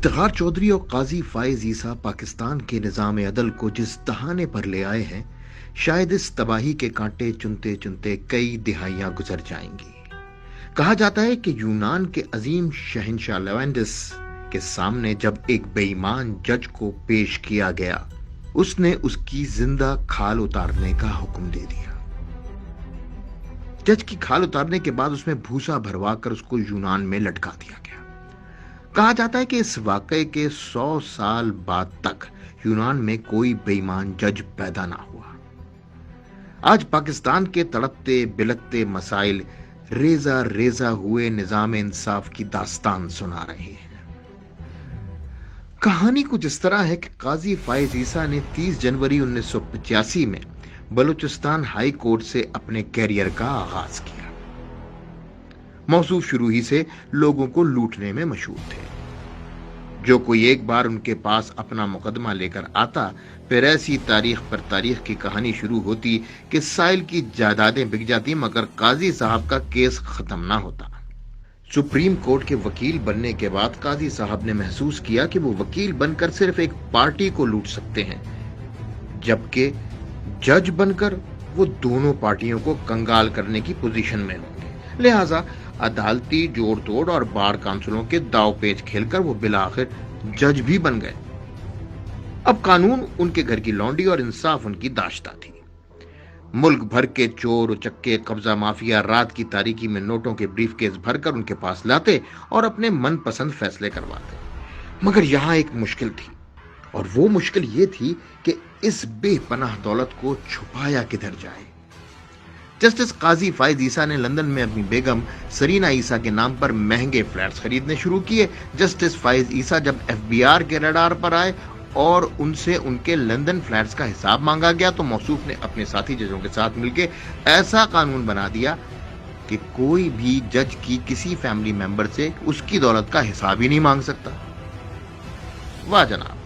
افتخار چودھری اور قاضی فائز عیسیٰ پاکستان کے نظام عدل کو جس دہانے پر لے آئے ہیں، شاید اس تباہی کے کانٹے چنتے چنتے کئی دہائیاں گزر جائیں گی۔ کہا جاتا ہے کہ یونان کے عظیم شہنشاہ لیونڈس کے سامنے جب ایک بے ایمان جج کو پیش کیا گیا، اس نے اس کی زندہ کھال اتارنے کا حکم دے دیا۔ جج کی کھال اتارنے کے بعد اس میں بھوسا بھروا کر اس کو یونان میں لٹکا دیا گیا۔ کہا جاتا ہے کہ اس واقعے کے 100 سال بعد تک یونان میں کوئی بے ایمان جج پیدا نہ ہوا۔ آج پاکستان کے تڑپتے بلکتے مسائل ریزہ ریزہ ہوئے نظام انصاف کی داستان سنا رہے ہیں۔ کہانی کچھ اس طرح ہے کہ قاضی فائز عیسیٰ نے 30 جنوری 1985 میں بلوچستان ہائی کورٹ سے اپنے کیریئر کا آغاز کیا۔ موصوف شروع ہی سے لوگوں کو لوٹنے میں مشہور تھے۔ جو کوئی ایک بار ان کے پاس اپنا مقدمہ لے کر آتا، پھر ایسی تاریخ پر تاریخ کی کہانی شروع ہوتی کہ سائل کی جائیدادیں بک جاتی مگر قاضی صاحب کا کیس ختم نہ ہوتا۔ سپریم کورٹ کے وکیل بننے کے بعد قاضی صاحب نے محسوس کیا کہ وہ وکیل بن کر صرف ایک پارٹی کو لوٹ سکتے ہیں، جبکہ جج بن کر وہ دونوں پارٹیوں کو کنگال کرنے کی پوزیشن میں ہوں گے۔ لہٰذا عدالتی جوڑ توڑ اور بار کونسلوں کے داؤ پیچ کھیل کر وہ بالآخر جج بھی بن گئے۔ اب قانون ان کے گھر کی لونڈی اور انصاف ان کی داشتہ تھی۔ ملک بھر کے چور چکے قبضہ مافیا رات کی تاریکی میں نوٹوں کے بریف کیس بھر کر ان کے پاس لاتے اور اپنے من پسند فیصلے کرواتے۔ مگر یہاں ایک مشکل تھی، اور وہ مشکل یہ تھی کہ اس بے پناہ دولت کو چھپایا کدھر جائے۔ جسٹس قاضی فائز عیسیٰ نے لندن میں اپنی بیگم سرینا عیسیٰ کے نام پر مہنگے فلیٹس خریدنے شروع کیے۔ جسٹس فائز عیسیٰ جب FBI کے ریڈار پر آئے اور ان سے ان کے لندن فلیٹس کا حساب مانگا گیا تو موصوف نے اپنے ساتھی ججوں کے ساتھ مل کے ایسا قانون بنا دیا کہ کوئی بھی جج کی کسی فیملی ممبر سے اس کی دولت کا حساب ہی نہیں مانگ سکتا۔ واہ جناب!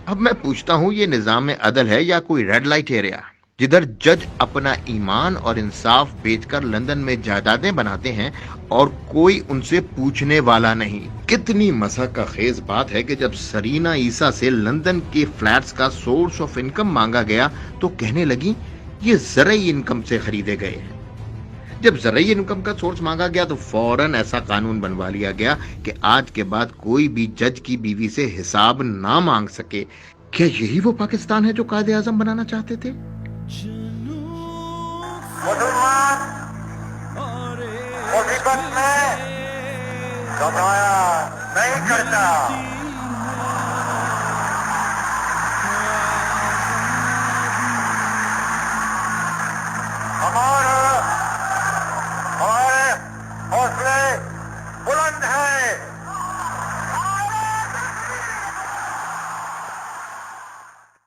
اب میں پوچھتا ہوں، یہ نظام عدل ہے یا کوئی ریڈ لائٹ ایریا جدھر جج اپنا ایمان اور انصاف بیچ کر لندن میں جائیدادیں بناتے ہیں اور کوئی ان سے پوچھنے والا نہیں؟ کتنی مضحک کا خیز بات ہے کہ جب سرینا عیسیٰ سے لندن کے فلیٹس کا سورس آف انکم مانگا گیا تو کہنے لگی یہ زرعی انکم سے خریدے گئے ہیں۔ جب زرعی انکم کا سورس مانگا گیا تو فوراً ایسا قانون بنوا لیا گیا کہ آج کے بعد کوئی بھی جج کی بیوی سے حساب نہ مانگ سکے۔ کیا یہی وہ پاکستان ہے جو قائد اعظم بنانا چاہتے تھے؟ مسلمان مصیبت میں گھبرایا نہیں کرتا۔